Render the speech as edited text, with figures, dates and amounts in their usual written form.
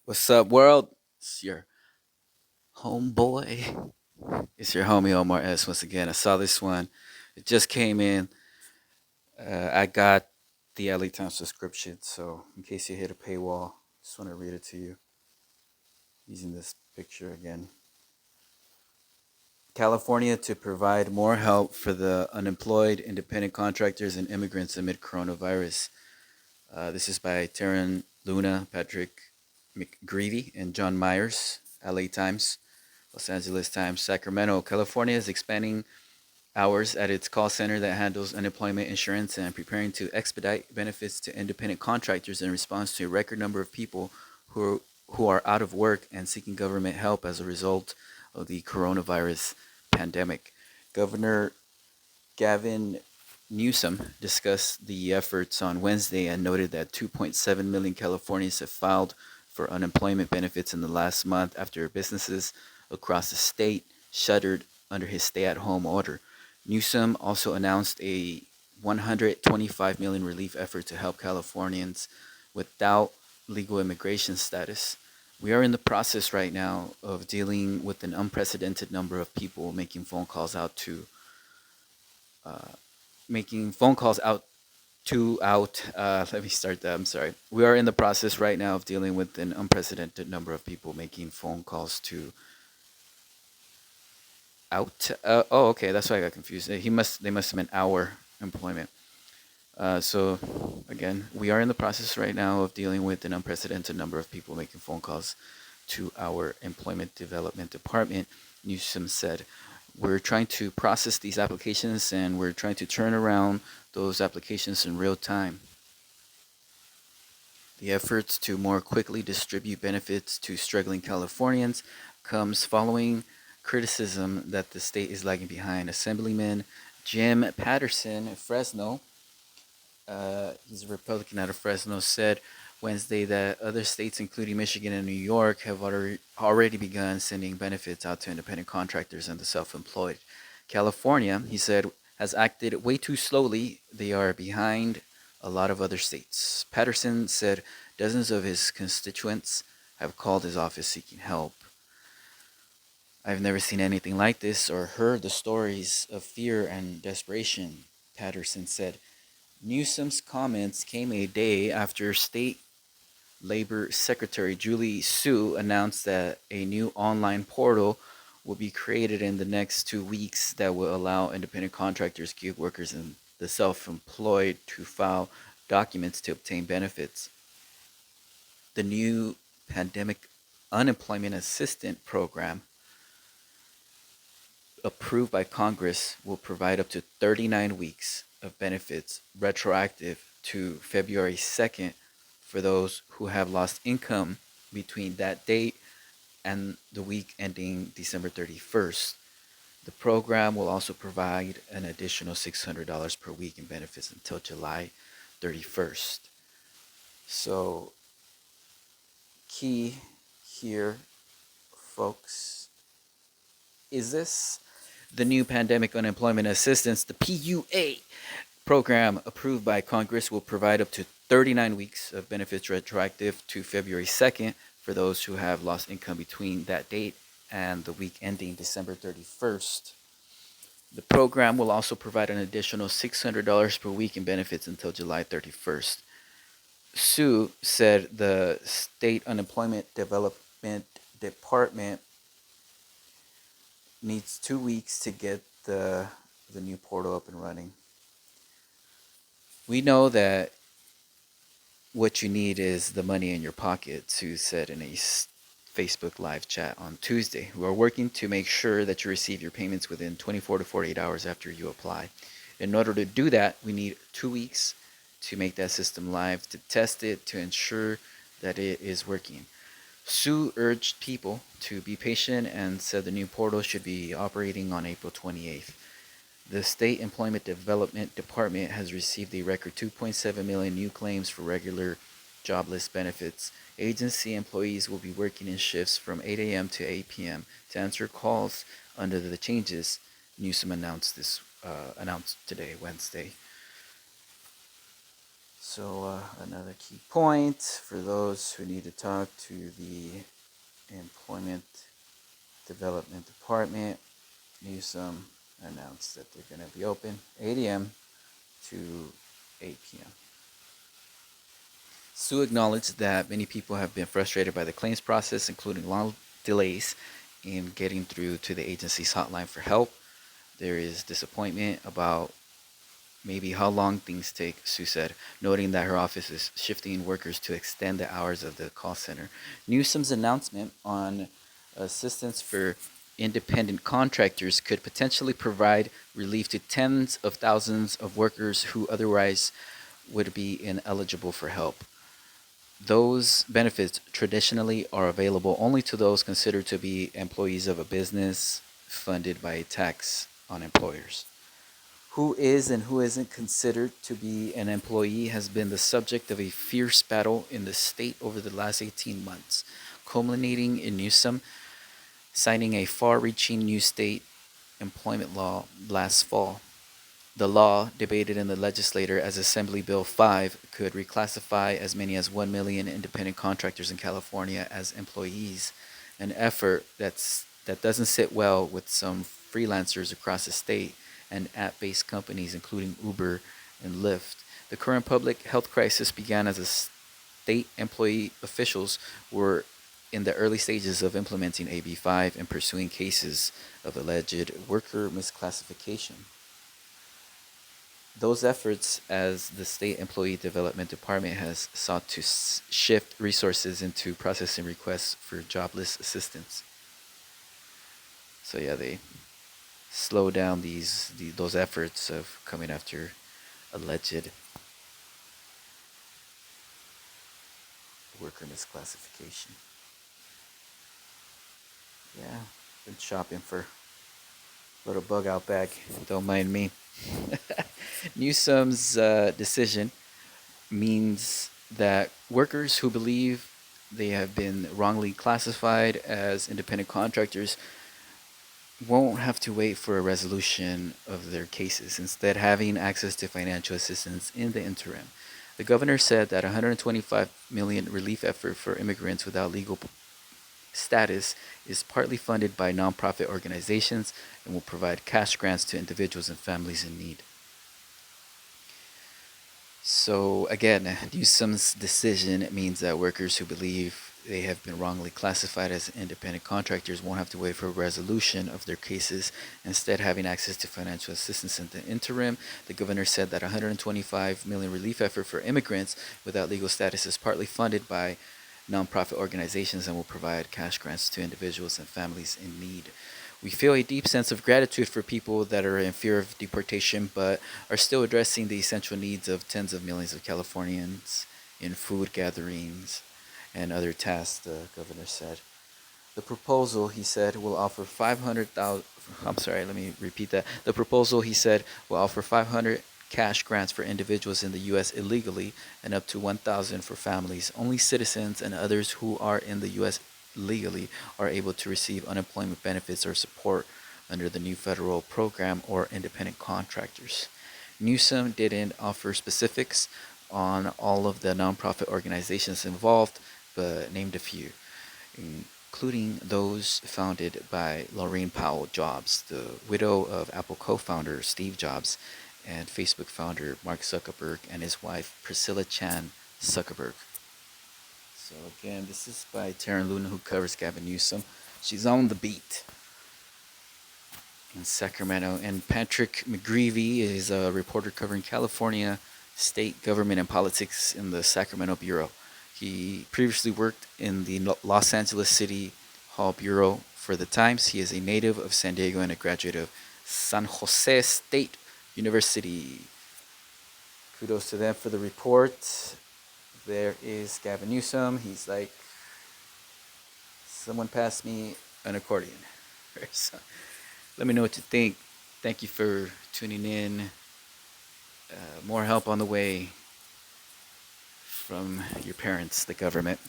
What's up, world? It's your homeboy. It's your homie Omar S. Once again, I saw this one. It just came in. I got the LA Times subscription, so in case you hit a paywall, just want to read it to you using this picture again. California to provide more help for the unemployed, independent contractors, and immigrants amid coronavirus. This is by Taryn Luna, Patrick McGreevy, and John Myers, LA Times. Los Angeles Times. Sacramento, California is expanding hours at its call center that handles unemployment insurance and preparing to expedite benefits to independent contractors in response to a record number of people who are out of work and seeking government help as a result of the coronavirus pandemic. Governor Gavin Newsom discussed the efforts on Wednesday and noted that 2.7 million Californians have filed for unemployment benefits in the last month after businesses across the state shuttered under his stay-at-home order. Newsom also announced a 125 million relief effort to help Californians without legal immigration status. We are in the process right now of dealing with an unprecedented number of people uh, making phone calls out. Let me start that. I'm sorry. We are in the process right now of dealing with an unprecedented number of people making phone calls to out. Oh, okay. That's why I got confused. They must have meant our employment. So again, we are in the process right now of dealing with an unprecedented number of people making phone calls to our employment development department. Newsom said, we're trying to process these applications and we're trying to turn around those applications in real time. The efforts to more quickly distribute benefits to struggling Californians comes following criticism that the state is lagging behind. Assemblyman Jim Patterson of Fresno, he's a Republican out of Fresno, said Wednesday that other states, including Michigan and New York, have already begun sending benefits out to independent contractors and the self-employed. California, he said, has acted way too slowly. They are behind a lot of other states. Patterson said dozens of his constituents have called his office seeking help. I've never seen anything like this or heard the stories of fear and desperation, Patterson said. Newsom's comments came a day after State Labor Secretary Julie Su announced that a new online portal will be created in the next 2 weeks that will allow independent contractors, gig workers, and the self-employed to file documents to obtain benefits. The new pandemic unemployment assistance program approved by Congress will provide up to 39 weeks of benefits retroactive to February 2nd for those who have lost income between that date and the week ending December 31st. The program will also provide an additional $600 per week in benefits until July 31st. So, key here, folks, is this the new pandemic unemployment assistance, the PUA program approved by Congress, will provide up to 39 weeks of benefits retroactive to February 2nd for those who have lost income between that date and the week ending December 31st. The program will also provide an additional $600 per week in benefits until July 31st. Sue said the State Unemployment Development Department needs 2 weeks to get the new portal up and running. We know that what you need is the money in your pocket, Sue said in a Facebook live chat on Tuesday. We are working to make sure that you receive your payments within 24 to 48 hours after you apply. In order to do that, we need 2 weeks to make that system live, to test it, to ensure that it is working. Sue urged people to be patient and said the new portal should be operating on April 28th. The State Employment Development Department has received a record 2.7 million new claims for regular jobless benefits. Agency employees will be working in shifts from 8 a.m. to 8 p.m. to answer calls under the changes. Newsom announced today, Wednesday. So another key point for those who need to talk to the Employment Development Department, Newsom announced that they're going to be open 8 a.m. to 8 p.m. Sue acknowledged that many people have been frustrated by the claims process, including long delays in getting through to the agency's hotline for help. There is disappointment about maybe how long things take, Sue said, noting that her office is shifting workers to extend the hours of the call center. Newsom's announcement on assistance for independent contractors could potentially provide relief to tens of thousands of workers who otherwise would be ineligible for help. Those benefits traditionally are available only to those considered to be employees of a business funded by a tax on employers. Who is and who isn't considered to be an employee has been the subject of a fierce battle in the state over the last 18 months, culminating in Newsom signing a far-reaching new state employment law last fall. The law, debated in the legislature as Assembly Bill 5, could reclassify as many as 1 million independent contractors in California as employees, an effort that doesn't sit well with some freelancers across the state and app-based companies including Uber and Lyft. The current public health crisis began as state employee officials were in the early stages of implementing AB 5 and pursuing cases of alleged worker misclassification. Those efforts, as the State Employee Development Department has sought to shift resources into processing requests for jobless assistance. So yeah, they slow down those efforts of coming after alleged worker misclassification. Yeah, been shopping for a little bug out bag. Don't mind me. Newsom's decision means that workers who believe they have been wrongly classified as independent contractors won't have to wait for a resolution of their cases, instead having access to financial assistance in the interim. The governor said that 125 million relief effort for immigrants without legal status is partly funded by nonprofit organizations and will provide cash grants to individuals and families in need. So again, Newsom's decision means that workers who believe they have been wrongly classified as independent contractors won't have to wait for a resolution of their cases, instead having access to financial assistance in the interim. The governor said that 125 million relief effort for immigrants without legal status is partly funded by nonprofit organizations and will provide cash grants to individuals and families in need. We feel a deep sense of gratitude for people that are in fear of deportation but are still addressing the essential needs of tens of millions of Californians in food gatherings and other tasks, the governor said. The proposal, he said, will offer 500,000. I'm sorry, let me repeat that. The proposal, he said, will offer 500 cash grants for individuals in the U.S. illegally and up to 1,000 for families. Only citizens and others who are in the U.S. legally are able to receive unemployment benefits or support under the new federal program or independent contractors. Newsom didn't offer specifics on all of the nonprofit organizations involved, but named a few, including those founded by Laurene Powell Jobs, the widow of Apple co-founder Steve Jobs, and Facebook founder Mark Zuckerberg and his wife Priscilla Chan Zuckerberg. So again, this is by Taryn Luna, who covers Gavin Newsom. She's on the beat in Sacramento. And Patrick McGreevy is a reporter covering California state government and politics in the Sacramento Bureau. He previously worked in the Los Angeles City Hall Bureau for the Times. He is a native of San Diego and a graduate of San Jose State University. Kudos to them for the report. There is Gavin Newsom. He's like, someone pass me an accordion. So, let me know what you think. Thank you for tuning in. More help on the way from your parents, the government.